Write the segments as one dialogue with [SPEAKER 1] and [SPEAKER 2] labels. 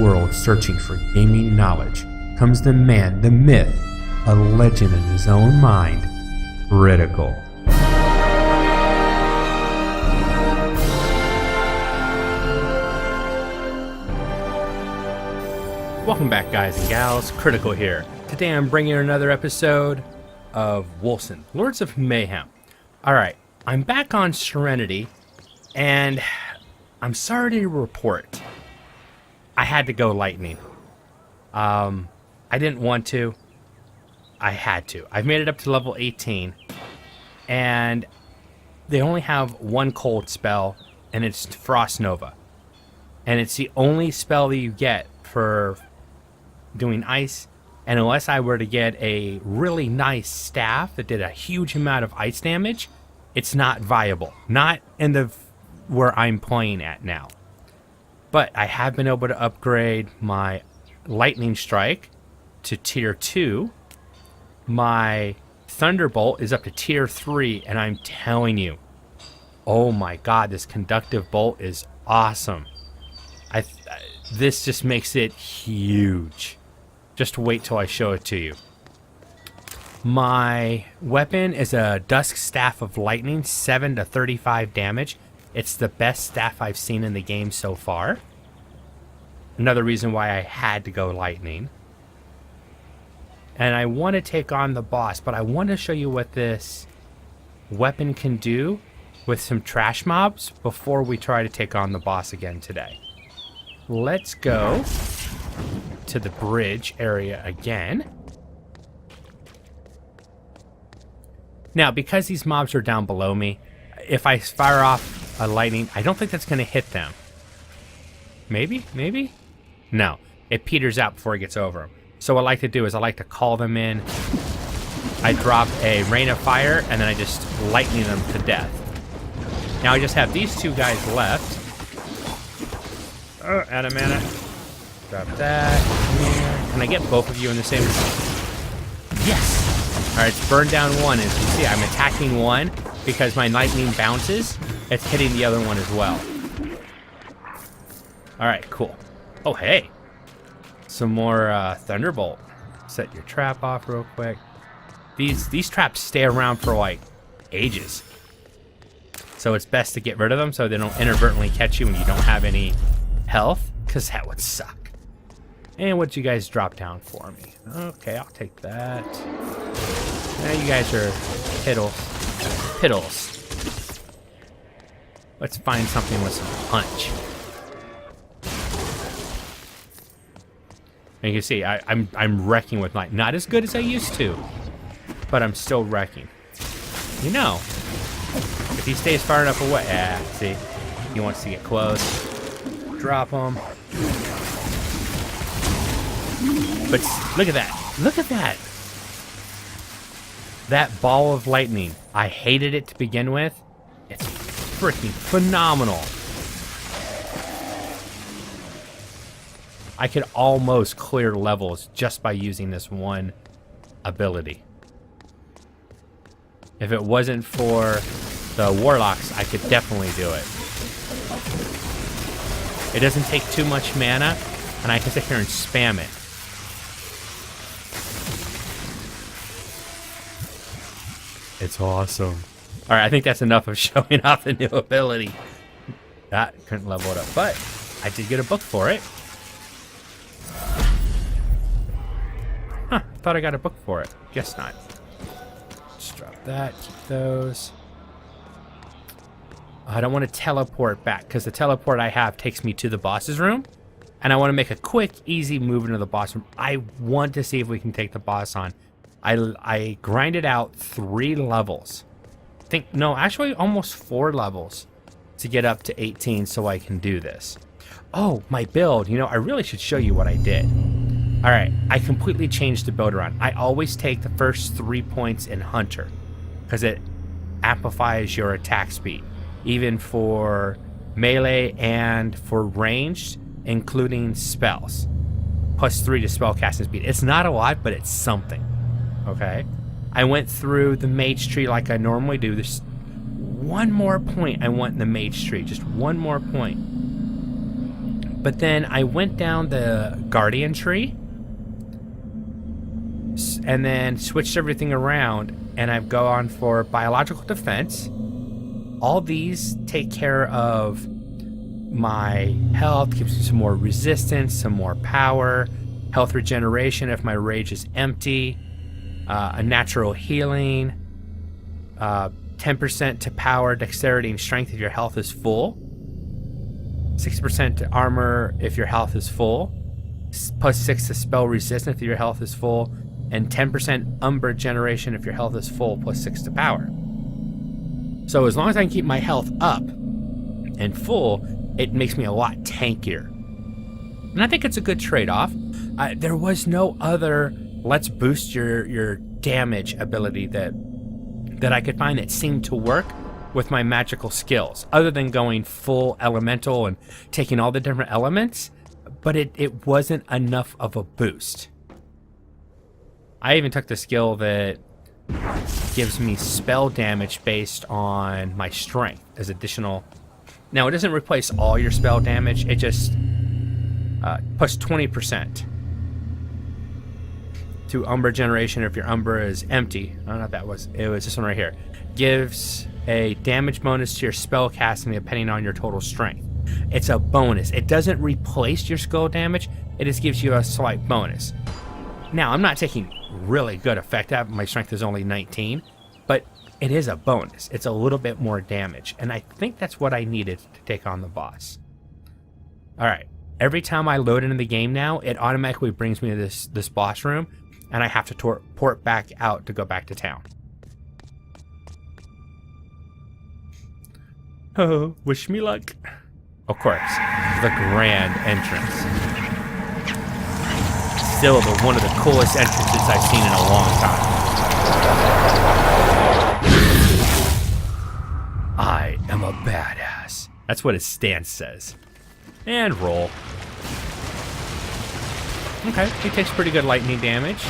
[SPEAKER 1] world searching for gaming knowledge comes the man, the myth, a legend in his own mind, Critical. Welcome back, guys and gals. Critical here. Today I'm bringing you another episode of Wolcen, Lords of Mayhem. Alright, I'm back on Serenity, and I'm sorry to report, I had to go lightning. I didn't want to. I had to. I've made it up to level 18, and they only have one cold spell, and it's Frost Nova. And it's the only spell that you get for doing ice, and unless I were to get a really nice staff that did a huge amount of ice damage, it's not viable. Not in the where I'm playing at now. But I have been able to upgrade my Lightning Strike to tier 2. My Thunderbolt is up to tier 3, and I'm telling you, oh my god, this conductive bolt is awesome. This just makes it huge. Just wait till I show it to you. My weapon is a Dusk Staff of Lightning, 7 to 35 damage. It's the best staff I've seen in the game so far. Another reason why I had to go lightning. And I want to take on the boss, but I want to show you what this weapon can do with some trash mobs before we try to take on the boss again today. Let's go to the bridge area again. Now, because these mobs are down below me, if I fire off a lightning, I don't think that's going to hit them. Maybe? Maybe? No. It peters out before it gets over them. So what I like to do is I like to call them in. I drop a rain of fire, and then I just lightning them to death. Now I just have these two guys left. Oh, out of mana. Drop that. Here. Can I get both of you in the same... Yes! Alright, it's burned down one. As you see, I'm attacking one because my lightning bounces. It's hitting the other one as well. Alright, cool. Oh, hey! Some more Thunderbolt. Set your trap off real quick. These traps stay around for, like, ages. So it's best to get rid of them so they don't inadvertently catch you when you don't have any health, because that would suck. And what you guys drop down for me? Okay, I'll take that. Now you guys are piddles. Let's find something with some punch. And you can see I'm wrecking with my, not as good as I used to, but I'm still wrecking. You know, if he stays far enough away, see, he wants to get close. Drop him. But look at that. Look at that. That ball of lightning. I hated it to begin with. It's freaking phenomenal. I could almost clear levels just by using this one ability. If it wasn't for the warlocks, I could definitely do it. It doesn't take too much mana, and I can sit here and spam it. It's awesome. Alright, I think that's enough of showing off the new ability. That couldn't level it up, but I did get a book for it. Huh, thought I got a book for it. Guess not. Just drop that, keep those. I don't want to teleport back, because the teleport I have takes me to the boss's room, and I want to make a quick, easy move into the boss room. I want to see if we can take the boss on. I grinded out 3 levels. Actually almost 4 levels to get up to 18 so I can do this. Oh, my build. You know, I really should show you what I did. Alright, I completely changed the build around. I always take the first 3 points in Hunter, because it amplifies your attack speed, even for melee and for ranged, including spells. +3 to spell casting speed. It's not a lot, but it's something. Okay? I went through the mage tree like I normally do. There's one more point I want in the mage tree. Just one more point. But then I went down the guardian tree and then switched everything around, and I've gone for biological defense. All these take care of my health, gives me some more resistance, some more power, health regeneration if my rage is empty, a natural healing, 10% to power, dexterity, and strength if your health is full, 6% to armor if your health is full, plus 6 to spell resistance if your health is full, and 10% umber generation if your health is full, plus 6 to power. So as long as I can keep my health up and full, it makes me a lot tankier. And I think it's a good trade-off. There was no other let's boost your damage ability that I could find that seemed to work with my magical skills, other than going full elemental and taking all the different elements, but it wasn't enough of a boost. I even took the skill that gives me spell damage based on my strength as additional. Now, it doesn't replace all your spell damage, it just plus 20% to umber generation if your umber is empty. I don't know if that was, it was this one right here. Gives a damage bonus to your spell casting depending on your total strength. It's a bonus. It doesn't replace your skill damage, it just gives you a slight bonus. Now, I'm not taking really good effect out. My strength is only 19, but it is a bonus. It's a little bit more damage, and I think that's what I needed to take on the boss. All right. Every time I load into the game now, it automatically brings me to this boss room, and I have to port back out to go back to town. Oh, wish me luck. Of course, the grand entrance. Still one of the coolest entrances I've seen in a long time. I am a badass. That's what his stance says. And roll. Okay, he takes pretty good lightning damage.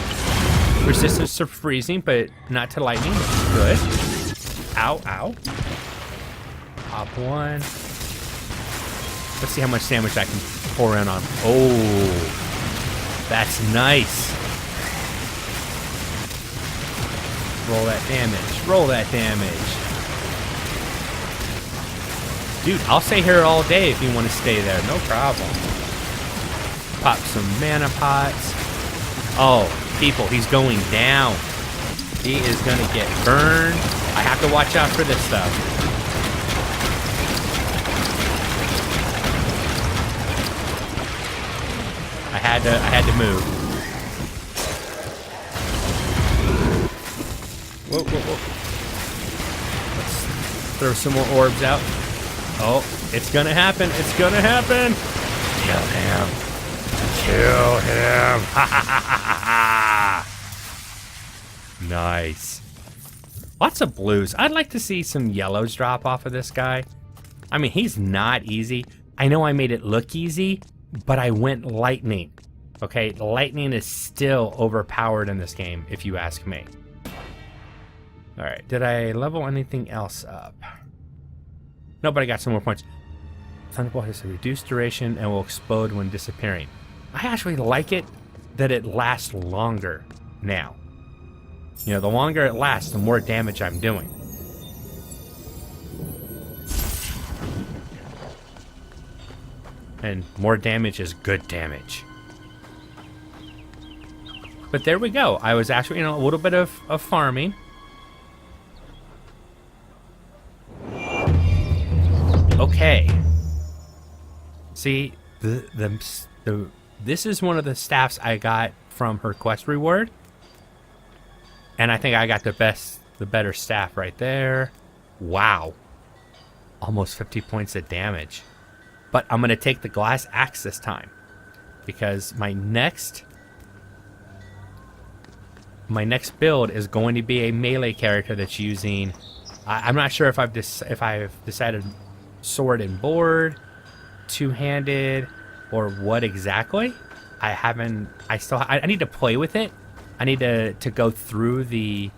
[SPEAKER 1] Resistance to freezing, but not to lightning, which is good. Ow, ow. Pop one. Let's see how much damage I can pour in on. Oh, that's nice. Roll that damage. Roll that damage. Dude, I'll stay here all day if you want to stay there. No problem. Pop some mana pots. Oh, people, he's going down. He is going to get burned. I have to watch out for this stuff. I had to move. Whoa, whoa, whoa. Let's throw some more orbs out. Oh, it's gonna happen. It's gonna happen. Kill him. Kill him. Ha ha ha ha ha. Nice. Lots of blues. I'd like to see some yellows drop off of this guy. I mean, he's not easy. I know I made it look easy, but I went lightning. Okay, lightning is still overpowered in this game, if you ask me. Alright, did I level anything else up? No, but I got some more points. Thunderbolt has a reduced duration and will explode when disappearing. I actually like it that it lasts longer now. You know, the longer it lasts, the more damage I'm doing. And more damage is good damage. But there we go. I was actually, a little bit of farming. Okay. See, this is one of the staffs I got from her quest reward. And I think I got the better staff right there. Wow. Almost 50 points of damage. But I'm going to take the glass axe this time. Because my next build is going to be a melee character that's using... I'm not sure if I've decided sword and board, two-handed, or what exactly. I need to play with it. I need to go through the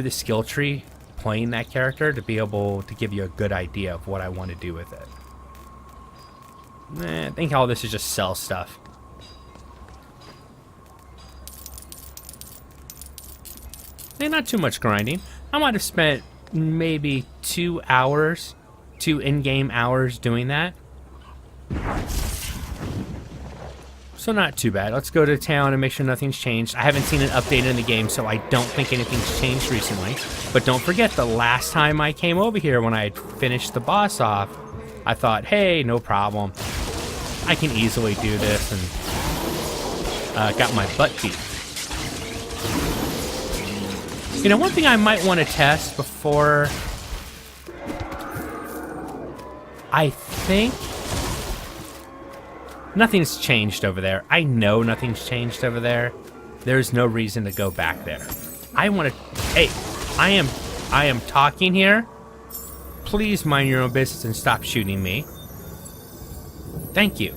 [SPEAKER 1] skill tree playing that character to be able to give you a good idea of what I want to do with it. I think all this is just sell stuff. Not too much grinding. I might have spent maybe 2 hours, 2 in-game hours doing that. So not too bad. Let's go to town and make sure nothing's changed. I haven't seen an update in the game, so I don't think anything's changed recently. But don't forget, the last time I came over here when I had finished the boss off, I thought, hey, no problem. I can easily do this, and got my butt beat. You know, one thing I might want to test before... I think... Nothing's changed over there. I know nothing's changed over there. There's no reason to go back there. I want to... Hey, I am talking here. Please mind your own business and stop shooting me. Thank you.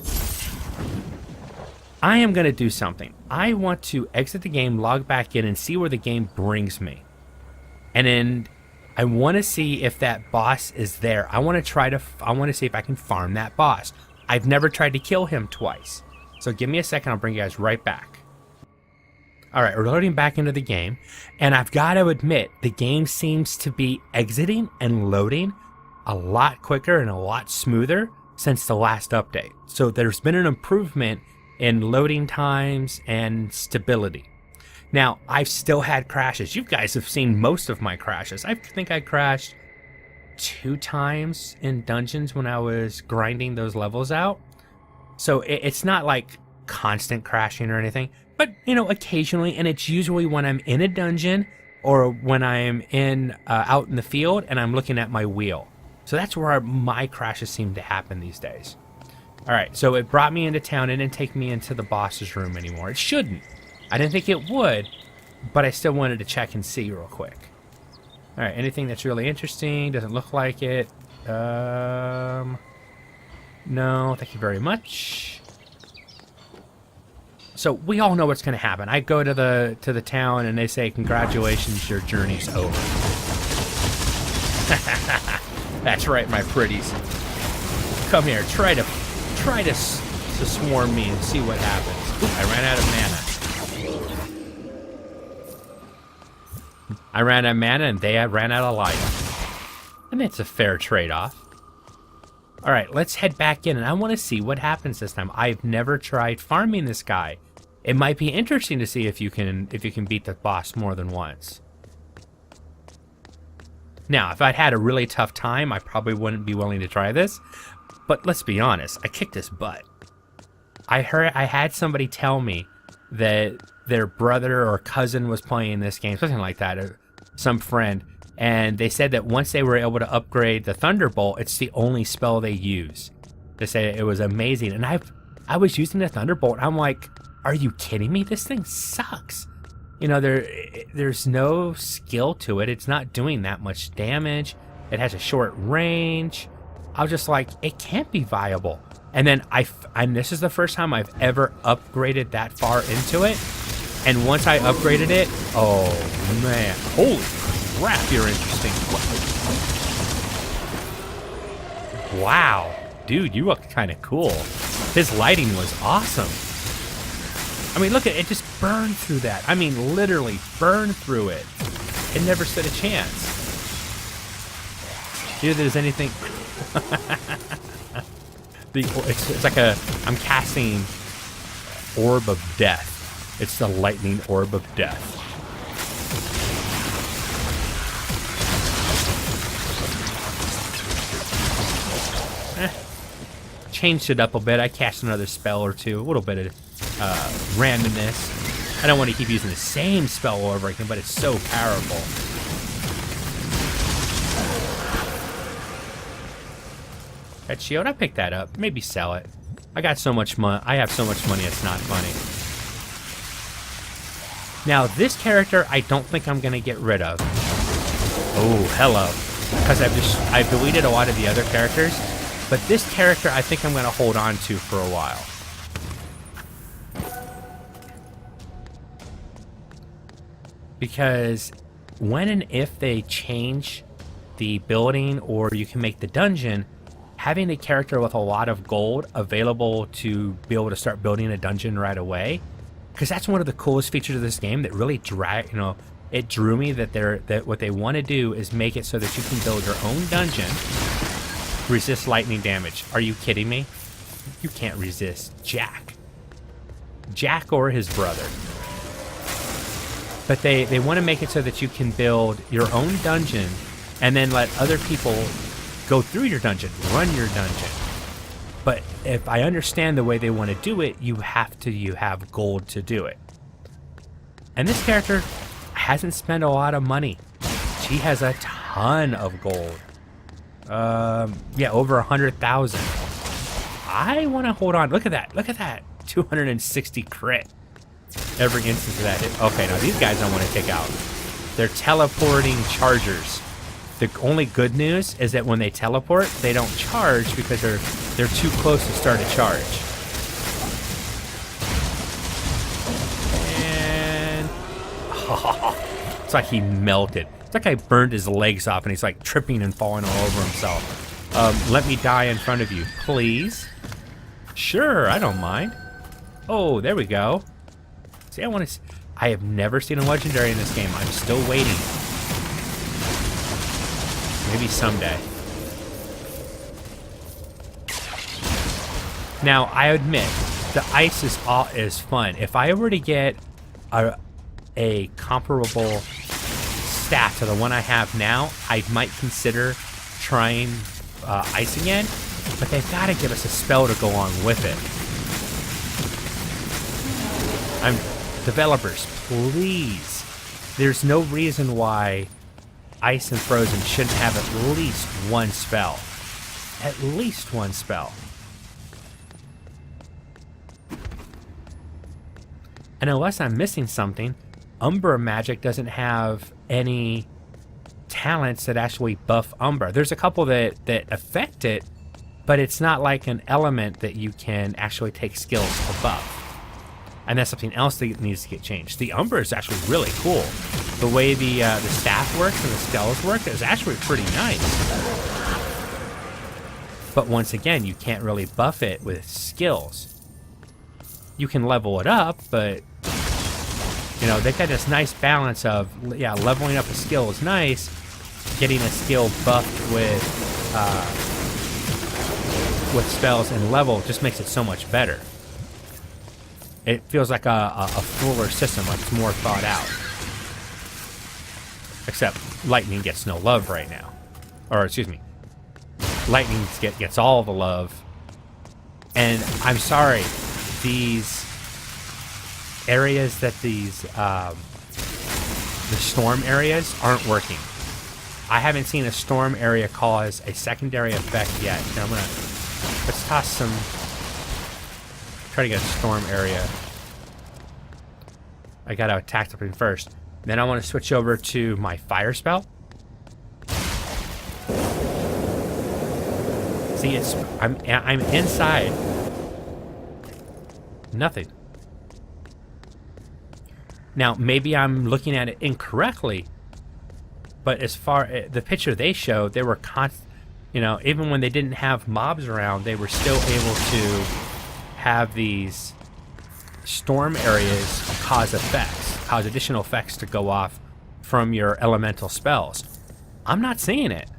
[SPEAKER 1] I am going to do something. I want to exit the game, log back in, and see where the game brings me. And then I want to see if that boss is there. I want to see if I can farm that boss. I've never tried to kill him twice. So give me a second, I'll bring you guys right back. Alright, we're loading back into the game. And I've got to admit, the game seems to be exiting and loading a lot quicker and a lot smoother since the last update. So there's been an improvement in loading times and stability. Now, I've still had crashes. You guys have seen most of my crashes. I think I crashed 2 times in dungeons when I was grinding those levels out. So it's not like constant crashing or anything, but you know, occasionally, and it's usually when I'm in a dungeon or when I'm in out in the field and I'm looking at my wheel. So that's where my crashes seem to happen these days. Alright, so it brought me into town. It didn't take me into the boss's room anymore. It shouldn't. I didn't think it would, but I still wanted to check and see real quick. Alright, anything that's really interesting? Doesn't look like it. No, thank you very much. So we all know what's going to happen. I go to the town and they say, "Congratulations, your journey's over." That's right, my pretties. Come here, try to swarm me and see what happens. Ooh, I ran out of mana. I ran out of mana and they ran out of life. And it's a fair trade-off. Alright, let's head back in and I want to see what happens this time. I've never tried farming this guy. It might be interesting to see if you can beat the boss more than once. Now, if I'd had a really tough time, I probably wouldn't be willing to try this. But let's be honest, I kicked his butt. I had somebody tell me that their brother or cousin was playing this game, something like that, or some friend, and they said that once they were able to upgrade the Thunderbolt, it's the only spell they use. They said it was amazing, and I was using the Thunderbolt, and I'm like, are you kidding me? This thing sucks. You know, there's no skill to it. It's not doing that much damage. It has a short range. I was just like, it can't be viable. And then and this is the first time I've ever upgraded that far into it. And once I upgraded it, oh man, holy crap, you're interesting. Wow, dude, you look kind of cool. His lighting was awesome. I mean, look at it, just burned through that. I mean, literally burned through it. It never stood a chance. Dude, there's anything. It's like I'm casting Orb of Death. It's the lightning orb of death. Changed it up a bit. I cast another spell or two. A little bit of randomness. I don't want to keep using the same spell over again, but it's so powerful. That shield, I picked that up. Maybe sell it. I got so much money. I have so much money, it's not funny. Now, this character, I don't think I'm going to get rid of. Oh, hello. Because I've deleted a lot of the other characters. But this character, I think I'm going to hold on to for a while. Because when and if they change the building or you can make the dungeon, having a character with a lot of gold available to be able to start building a dungeon right away, because that's one of the coolest features of this game that really it drew me, that what they want to do is make it so that you can build your own dungeon, resist lightning damage. Are you kidding me? You can't resist Jack or his brother. But they want to make it so that you can build your own dungeon and then let other people go through your dungeon, run your dungeon. But if I understand the way they want to do it, you have gold to do it. And this character hasn't spent a lot of money. She has a ton of gold. Yeah, over 100,000. I want to hold on. Look at that. 260 crit. Every instance of that. Okay, now these guys I want to take out. They're teleporting chargers. The only good news is that when they teleport, they don't charge because they're too close to start a charge. And it's like he melted. It's like I burned his legs off and he's like tripping and falling all over himself. Let me die in front of you, please. Sure, I don't mind. Oh, there we go. See, I have never seen a legendary in this game. I'm still waiting. Maybe someday. Now, I admit, the ice is fun. If I were to get a comparable stat to the one I have now, I might consider trying ice again, but they've got to give us a spell to go on with it. Developers, please. There's no reason why Ice and Frozen shouldn't have at least one spell. At least one spell. And unless I'm missing something, Umbra magic doesn't have any talents that actually buff Umbra. There's a couple that affect it, but it's not like an element that you can actually take skills to buff. And that's something else that needs to get changed. The Umbra is actually really cool. The way the staff works and the spells work is actually pretty nice. But once again, you can't really buff it with skills. You can level it up, but they've got this nice balance of, yeah, leveling up a skill is nice. Getting a skill buffed with spells and level just makes it so much better. It feels like a fuller system, like it's more thought out. Except lightning gets no love right now. Or, excuse me. Lightning gets all the love. And I'm sorry, these areas that the storm areas aren't working. I haven't seen a storm area cause a secondary effect yet. Here, let's toss some... Try to get a storm area. I gotta attack something first. Then I want to switch over to my fire spell. See, I'm inside. Nothing. Now, maybe I'm looking at it incorrectly, but as far as the picture they showed, they were even when they didn't have mobs around, they were still able to have these storm areas cause additional effects to go off from your elemental spells. I'm not seeing it,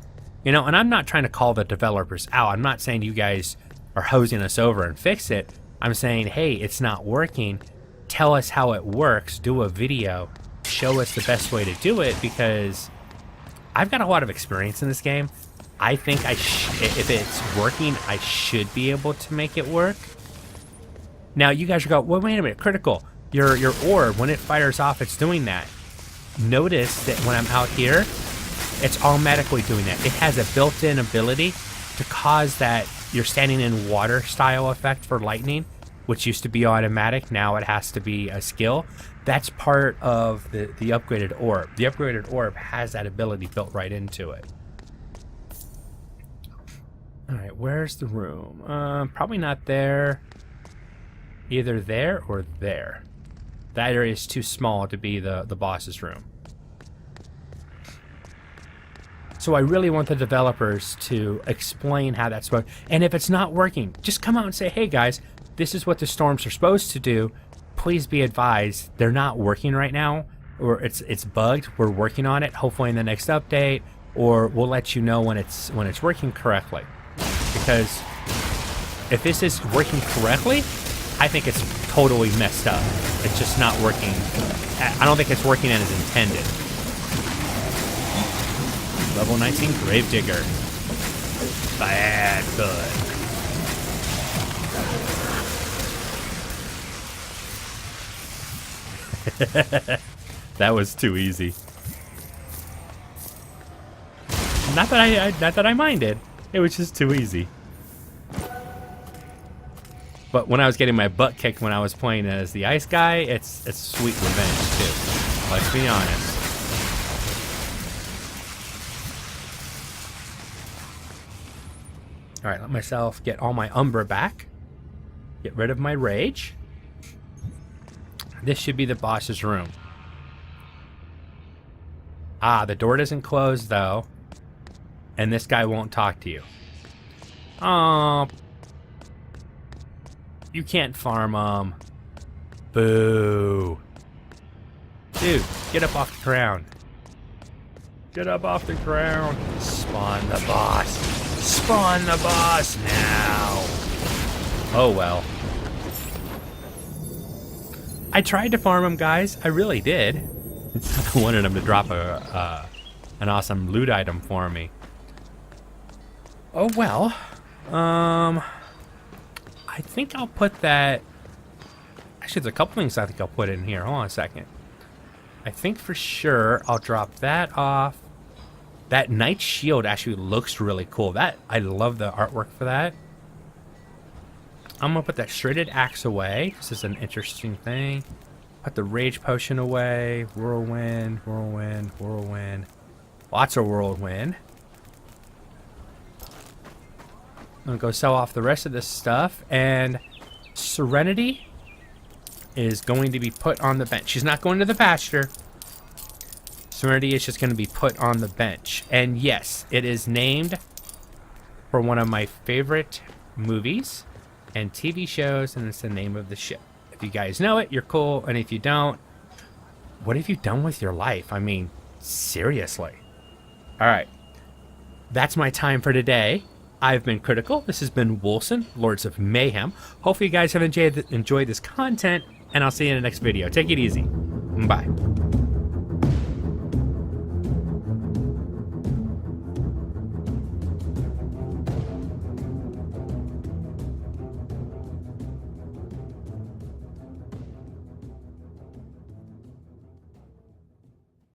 [SPEAKER 1] and I'm not trying to call the developers out. I'm not saying you guys are hosing us over and fix it. I'm saying, hey, it's not working. Tell us how it works. Do a video. Show us the best way to do it, because I've got a lot of experience in this game. I think if it's working, I should be able to make it work. Now, you guys are going, well, wait a minute, critical. Your orb, when it fires off, it's doing that. Notice that when I'm out here, it's automatically doing that. It has a built-in ability to cause that you're standing in water style effect for lightning, which used to be automatic. Now it has to be a skill. That's part of the upgraded orb. The upgraded orb has that ability built right into it. All right, where's the room? Probably not there. Either there or there. That area is too small to be the boss's room. So So I really want the developers to explain how that's supposed. And if it's not working, just come out and say, hey guys, this is what the storms are supposed to do. Please be advised, they're not working right now, or it's bugged. We're working on it. Hopefully in the next update, or we'll let you know when it's working correctly. Because if this is working correctly, I think it's totally messed up. It's just not working. I don't think it's working as intended. Level 19 Gravedigger. Bad good. That was too easy. Not that I minded. It was just too easy. But when I was getting my butt kicked when I was playing as the ice guy, it's sweet revenge too. Let's be honest. Alright, let myself get all my Umbra back. Get rid of my rage. This should be the boss's room. Ah, the door doesn't close though. And this guy won't talk to you. Oh, you can't farm him. Boo. Dude, get up off the ground. Get up off the ground. Spawn the boss. Spawn the boss now. Oh well. I tried to farm him, guys. I really did. I wanted him to drop an awesome loot item for me. Oh well. I think I'll put that. Actually, there's a couple things I think I'll put in here. Hold on a second. I think for sure I'll drop that off. That Knight Shield actually looks really cool. I love the artwork for that. I'm gonna put that Shredded Axe away. This is an interesting thing. Put the Rage Potion away. Whirlwind, Whirlwind, Whirlwind. Lots of Whirlwind. I'm gonna go sell off the rest of this stuff, and Serenity is going to be put on the bench. She's not going to the pasture. Serenity is just going to be put on the bench. And yes, it is named for one of my favorite movies and TV shows, and it's the name of the ship. If you guys know it, you're cool, and if you don't, what have you done with your life? I mean, seriously. Alright, that's my time for today. I've been Critical. This has been Wolcen, Lords of Mayhem. Hopefully you guys have enjoyed this content, and I'll see you in the next video. Take it easy. Bye.